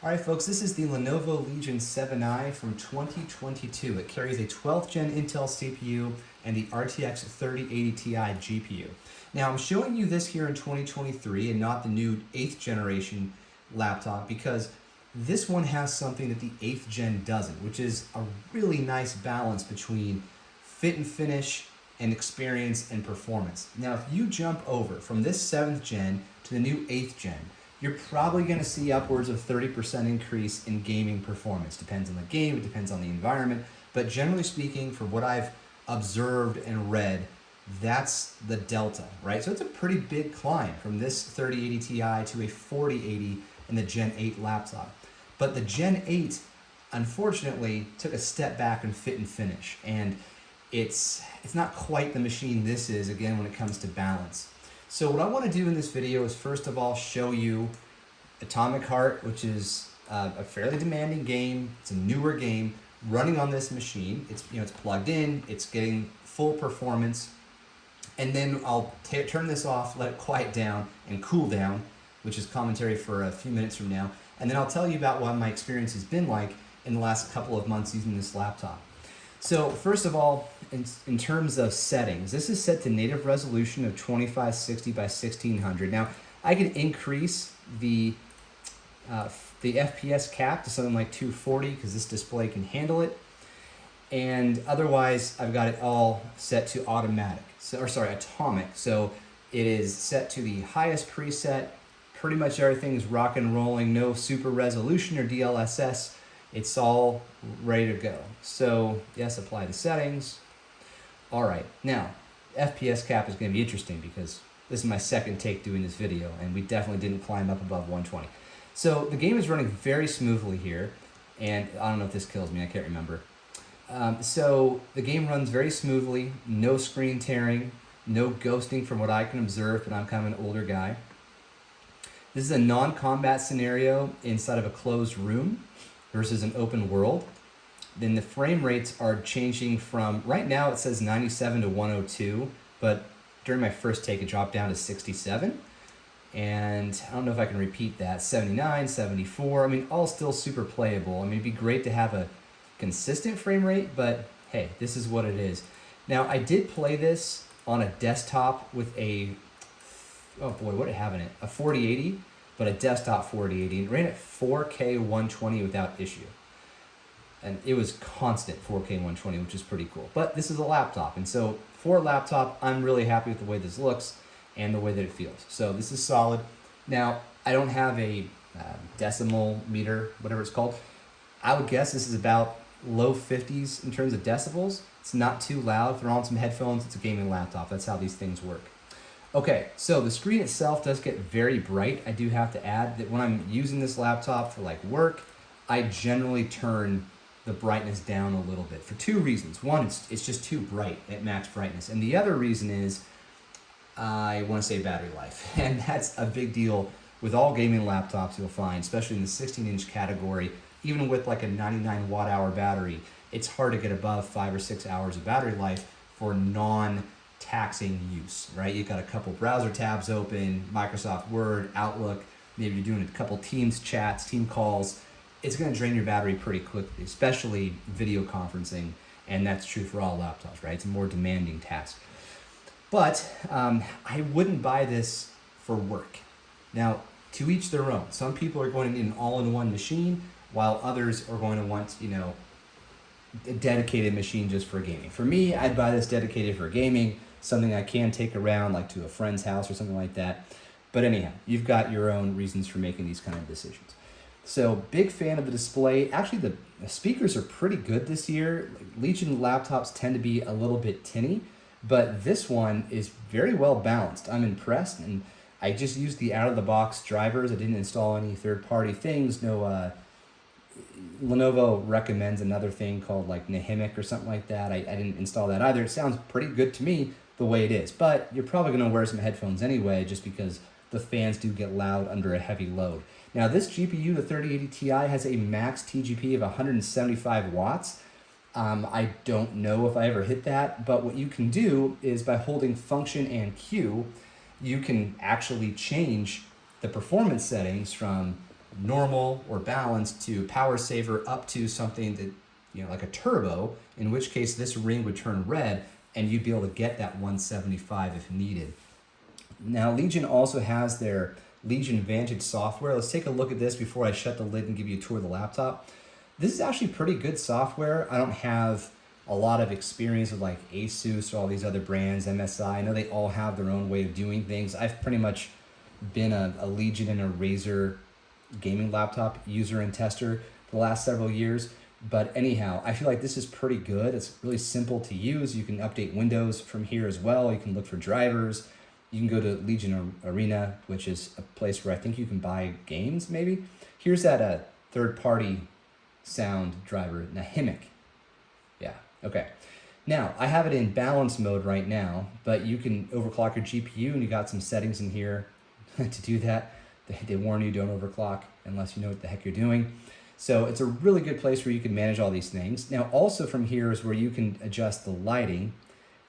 All right, folks, this is the Lenovo Legion 7i from 2022. It carries a 12th gen Intel CPU and the RTX 3080 Ti GPU. Now, I'm showing you this here in 2023 and not the new 8th generation laptop because this one has something that the 8th gen doesn't, which is a really nice balance between fit and finish and experience and performance. Now, if you jump over from this 7th gen to the new 8th gen, you're probably going to see upwards of 30% increase in gaming performance. Depends on the game, it depends on the environment, but generally speaking, for what I've observed and read, that's the delta, right? So it's a pretty big climb from this 3080 Ti to a 4080 in the Gen 8 laptop. But the Gen 8, unfortunately, took a step back in fit and finish, and it's not quite the machine this is, again, when it comes to balance. So what I want to do in this video is first of all show you Atomic Heart, which is a fairly demanding game. It's a newer game running on this machine. It's plugged in, it's getting full performance, and then I'll turn this off, let it quiet down and cool down, which is commentary for a few minutes from now, and then I'll tell you about what my experience has been like in the last couple of months using this laptop. So first of all, in terms of settings, this is set to native resolution of 2560 by 1600. Now, I can increase the FPS cap to something like 240 because this display can handle it. And otherwise, I've got it all set to automatic, atomic. So it is set to the highest preset. Pretty much everything is rock and rolling, no super resolution or DLSS. It's all ready to go. So yes, apply the settings. All right, now FPS cap is going to be interesting because this is my second take doing this video, and we definitely didn't climb up above 120. So the game is running very smoothly here, and I don't know if this kills me, I can't remember. So the game runs very smoothly, no screen tearing, no ghosting from what I can observe, but I'm kind of an older guy. This is a non-combat scenario inside of a closed room versus an open world. Then the frame rates are changing from, right now it says 97 to 102, but during my first take it dropped down to 67. And I don't know if I can repeat that, 79, 74, I mean, all still super playable. I mean, it'd be great to have a consistent frame rate, but hey, this is what it is. Now, I did play this on a desktop with a, oh boy, what did it have in it? A 4080, but a desktop 4080, and ran at 4K 120 without issue. And it was constant 4K 120, which is pretty cool. But this is a laptop, and so for a laptop, I'm really happy with the way this looks and the way that it feels. So this is solid. Now, I don't have a decimal meter, whatever it's called. I would guess this is about low 50s in terms of decibels. It's not too loud. Throw on some headphones, it's a gaming laptop. That's how these things work. Okay, so the screen itself does get very bright. I do have to add that when I'm using this laptop for like work, I generally turn the brightness down a little bit for two reasons. One, it's just too bright at max brightness. And the other reason is I want to save battery life. And that's a big deal with all gaming laptops you'll find, especially in the 16-inch category. Even with like a 99 watt-hour battery, it's hard to get above 5 or 6 hours of battery life for non-taxing use, right? You've got a couple browser tabs open, Microsoft Word, Outlook, maybe you're doing a couple Teams chats, team calls. It's going to drain your battery pretty quickly, especially video conferencing, and that's true for all laptops, right? It's a more demanding task. But I wouldn't buy this for work. Now, to each their own. Some people are going to need an all-in-one machine, while others are going to want, a dedicated machine just for gaming. For me, I'd buy this dedicated for gaming, something I can take around, like to a friend's house or something like that. But anyhow, you've got your own reasons for making these kind of decisions. So, big fan of the display. Actually, the speakers are pretty good this year. Legion laptops tend to be a little bit tinny, but this one is very well balanced. I'm impressed, and I just used the out-of-the-box drivers. I didn't install any third-party things. No, Lenovo recommends another thing called like Nehemic or something like that. I didn't install that either. It sounds pretty good to me the way it is, but you're probably going to wear some headphones anyway just because the fans do get loud under a heavy load. Now this GPU, the 3080 Ti, has a max TGP of 175 watts. I don't know if I ever hit that, but what you can do is by holding Function and Q, you can actually change the performance settings from normal or balanced to power saver up to something that, like a turbo, in which case this ring would turn red and you'd be able to get that 175 if needed. Now, Legion also has their Legion Vantage software. Let's take a look at this before I shut the lid and give you a tour of the laptop. This is actually pretty good software. I don't have a lot of experience with like Asus or all these other brands, MSI. I know they all have their own way of doing things. I've pretty much been a Legion and a Razer gaming laptop user and tester for the last several years. But anyhow, I feel like this is pretty good. It's really simple to use. You can update Windows from here as well. You can look for drivers. You can go to Legion Arena, which is a place where I think you can buy games maybe. Here's that third-party sound driver, Nahimic. Yeah, okay. Now, I have it in balance mode right now, but you can overclock your GPU, and you got some settings in here to do that. They warn you, don't overclock unless you know what the heck you're doing. So it's a really good place where you can manage all these things. Now, also from here is where you can adjust the lighting.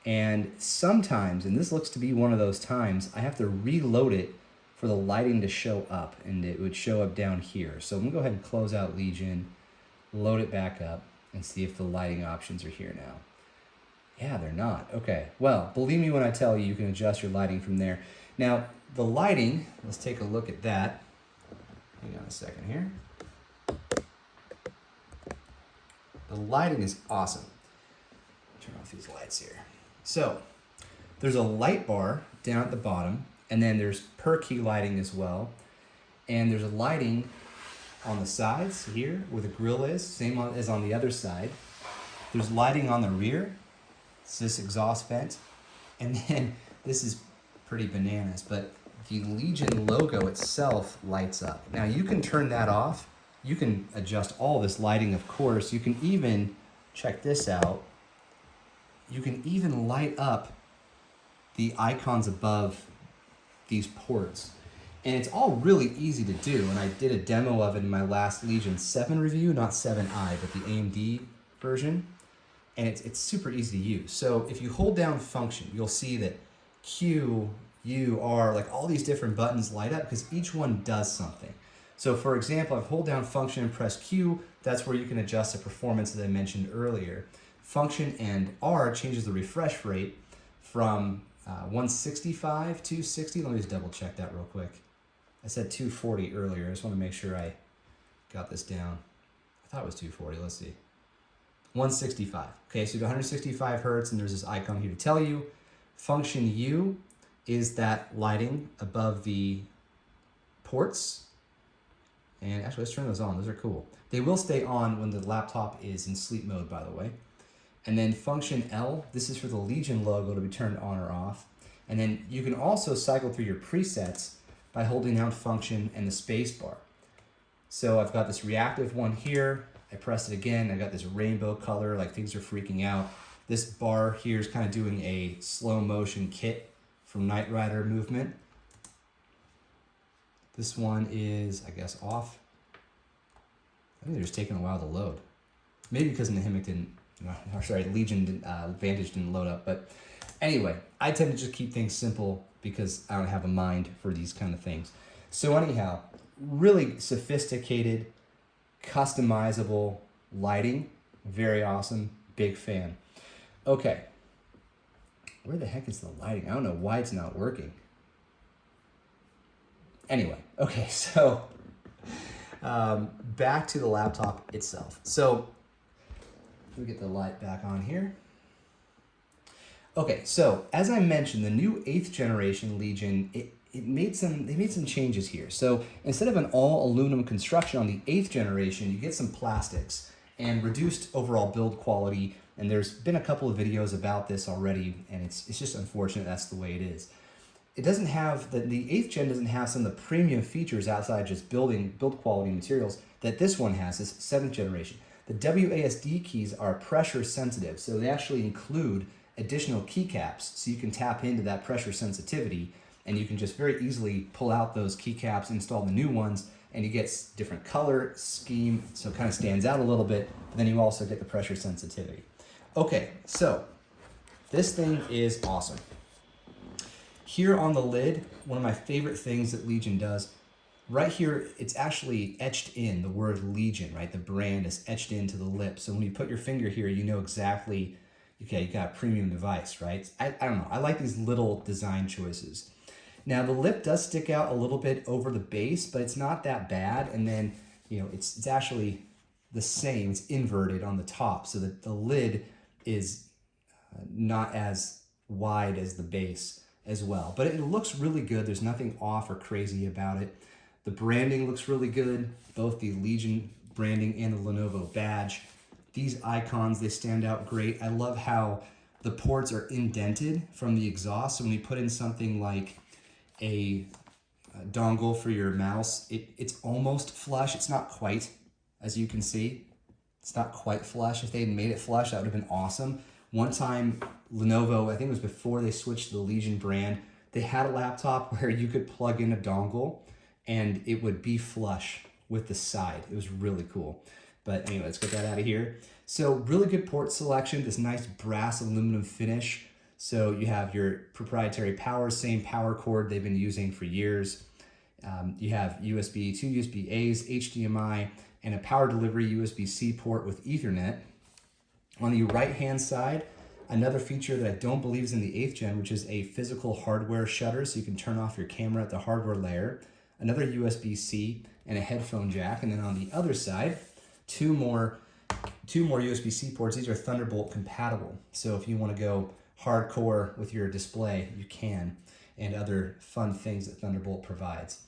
And sometimes, and this looks to be one of those times, I have to reload it for the lighting to show up, and it would show up down here. So I'm gonna go ahead and close out Legion, load it back up, and see if the lighting options are here now. Yeah, they're not. Okay, well, believe me when I tell you, you can adjust your lighting from there. Now, the lighting, let's take a look at that. Hang on a second here. The lighting is awesome. Turn off these lights here. So, there's a light bar down at the bottom, and then there's per key lighting as well. And there's a lighting on the sides here where the grill is, same as on the other side. There's lighting on the rear. It's this exhaust vent. And then this is pretty bananas, but the Legion logo itself lights up. Now you can turn that off. You can adjust all this lighting, of course. You can even, check this out, you can even light up the icons above these ports. And it's all really easy to do. And I did a demo of it in my last Legion 7 review, not 7i, but the AMD version. And it's super easy to use. So if you hold down function, you'll see that Q, U, R, like all these different buttons light up because each one does something. So for example, if I hold down function and press Q, that's where you can adjust the performance that I mentioned earlier. Function and R changes the refresh rate from 165 to 60. Let me just double check that real quick. I said 240 earlier. I just want to make sure I got this down. I thought it was 240. Let's see. 165. Okay, so you got 165 hertz, and there's this icon here to tell you. Function U is that lighting above the ports. And actually, let's turn those on. Those are cool. They will stay on when the laptop is in sleep mode, by the way. And then function L, this is for the Legion logo to be turned on or off. And then you can also cycle through your presets by holding down function and the space bar. So I've got this reactive one here. I press it again. I got this rainbow color, like things are freaking out. This bar here is kind of doing a slow motion kit from Knight Rider movement. This one is, I guess, off. I think they're just taking a while to load. Maybe because Nahimic didn't, or sorry, Legion didn't, Vantage didn't load up. But anyway, I tend to just keep things simple because I don't have a mind for these kind of things. So anyhow, really sophisticated, customizable lighting. Very awesome. Big fan. Okay. Where the heck is the lighting? I don't know why it's not working. Anyway, okay, so back to the laptop itself. So let me get the light back on here. Okay, so as I mentioned, the new 8th generation Legion, they made some changes here. So instead of an all aluminum construction on the 8th generation, you get some plastics and reduced overall build quality. And there's been a couple of videos about this already, and it's just unfortunate that's the way it is. It doesn't have, the 8th gen doesn't have some of the premium features outside just build quality materials that this one has, this 7th generation. The WASD keys are pressure sensitive, so they actually include additional keycaps, so you can tap into that pressure sensitivity, and you can just very easily pull out those keycaps, install the new ones, and you get different color scheme, so it kind of stands out a little bit, but then you also get the pressure sensitivity. Okay, so this thing is awesome. Here on the lid, one of my favorite things that Legion does, right here, it's actually etched in the word Legion, right? The brand is etched into the lip. So when you put your finger here, you know exactly, okay, you got a premium device, right? I don't know. I like these little design choices. Now the lip does stick out a little bit over the base, but it's not that bad. And then, it's actually the same. It's inverted on the top, so that the lid is not as wide as the base as well. But it looks really good. There's nothing off or crazy about it. The branding looks really good, both the Legion branding and the Lenovo badge. These icons, they stand out great. I love how the ports are indented from the exhaust. So when you put in something like a dongle for your mouse, it's almost flush. It's not quite, as you can see. It's not quite flush. If they had made it flush, that would have been awesome. One time, Lenovo, I think it was before they switched to the Legion brand, they had a laptop where you could plug in a dongle and it would be flush with the side. It was really cool. But anyway, let's get that out of here. So really good port selection, this nice brass aluminum finish. So you have your proprietary power, same power cord they've been using for years. You have USB, 2 USB-As, HDMI, and a power delivery USB-C port with Ethernet. On the right-hand side, another feature that I don't believe is in the 8th gen, which is a physical hardware shutter, so you can turn off your camera at the hardware layer. Another USB-C and a headphone jack. And then on the other side, two more USB-C ports. These are Thunderbolt compatible. So if you want to go hardcore with your display, you can, and other fun things that Thunderbolt provides.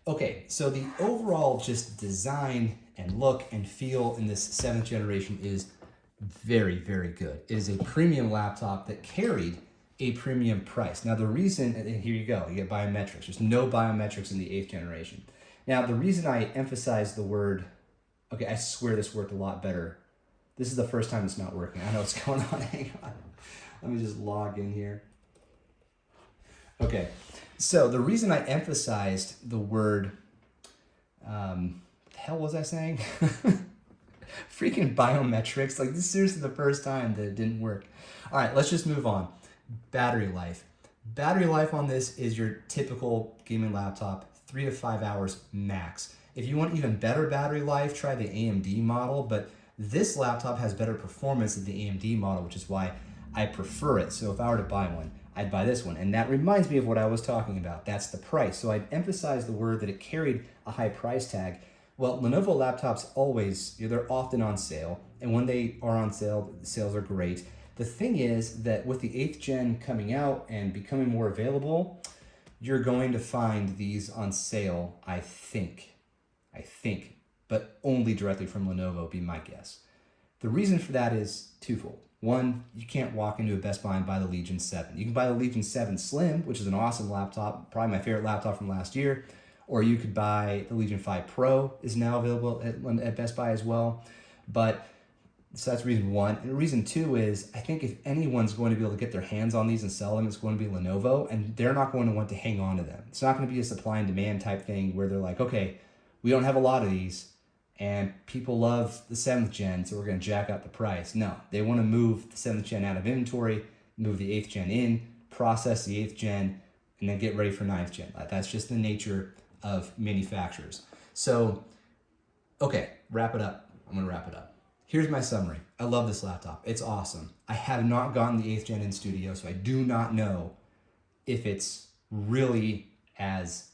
Okay, so the overall just design and look and feel in this 7th generation is very, very good. It is a premium laptop that carried a premium price. Now the reason, and here you go, you get biometrics. There's no biometrics in the 8th generation. Now the reason I emphasize the word, okay, I swear this worked a lot better. This is the first time it's not working. I know what's going on, hang on. Let me just log in here. Okay, so the reason I emphasized the word, what the hell was I saying? Freaking biometrics, like this is seriously the first time that it didn't work. All right, let's just move on. Battery life. Battery life on this is your typical gaming laptop, 3 to 5 hours max. If you want even better battery life, try the AMD model, but this laptop has better performance than the AMD model, which is why I prefer it. So if I were to buy one, I'd buy this one. And that reminds me of what I was talking about. That's the price. So I'd emphasize the word that it carried a high price tag. Well, Lenovo laptops always, they're often on sale. And when they are on sale, the sales are great. The thing is that with the 8th gen coming out and becoming more available, you're going to find these on sale, I think, but only directly from Lenovo, be my guess. The reason for that is twofold. One, you can't walk into a Best Buy and buy the Legion 7. You can buy the Legion 7 Slim, which is an awesome laptop, probably my favorite laptop from last year, or you could buy the Legion 5 Pro, is now available at Best Buy as well. But so that's reason one. And reason two is, I think if anyone's going to be able to get their hands on these and sell them, it's going to be Lenovo, and they're not going to want to hang on to them. It's not going to be a supply and demand type thing where they're like, okay, we don't have a lot of these, and people love the 7th gen, so we're going to jack up the price. No, they want to move the 7th gen out of inventory, move the 8th gen in, process the 8th gen, and then get ready for 9th gen. That's just the nature of manufacturers. So, okay, wrap it up. I'm going to wrap it up. Here's my summary. I love this laptop. It's awesome. I have not gotten the 8th gen in studio, so I do not know if it's really as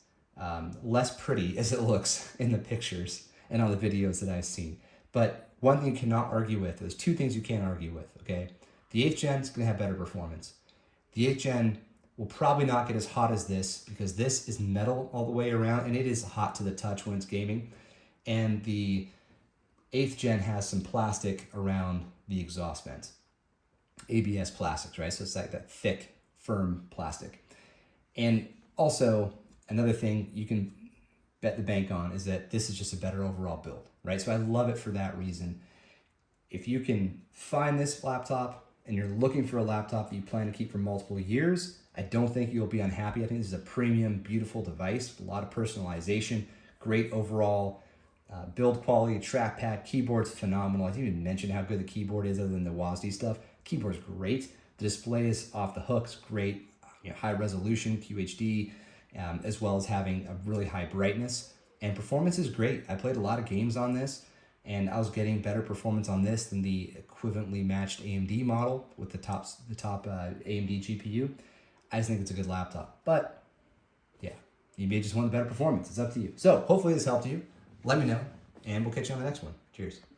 less pretty as it looks in the pictures and on the videos that I've seen. But one thing you cannot argue with, there's two things you can't argue with, okay? The 8th gen is going to have better performance. The 8th gen will probably not get as hot as this because this is metal all the way around and it is hot to the touch when it's gaming. And the 8th gen has some plastic around the exhaust vents. ABS plastics, right? So it's like that thick, firm plastic. And also, another thing you can bet the bank on is that this is just a better overall build, right? So I love it for that reason. If you can find this laptop and you're looking for a laptop that you plan to keep for multiple years, I don't think you'll be unhappy. I think this is a premium, beautiful device with a lot of personalization, great overall build quality, trackpad, keyboard's phenomenal. I didn't even mention how good the keyboard is other than the WASD stuff. Keyboard's great. The display is off the hook, it's great, high resolution, QHD, as well as having a really high brightness. And performance is great. I played a lot of games on this, and I was getting better performance on this than the equivalently matched AMD model with the top AMD GPU. I just think it's a good laptop. But yeah, you may just want the better performance. It's up to you. So hopefully this helped you. Let me know, and we'll catch you on the next one. Cheers.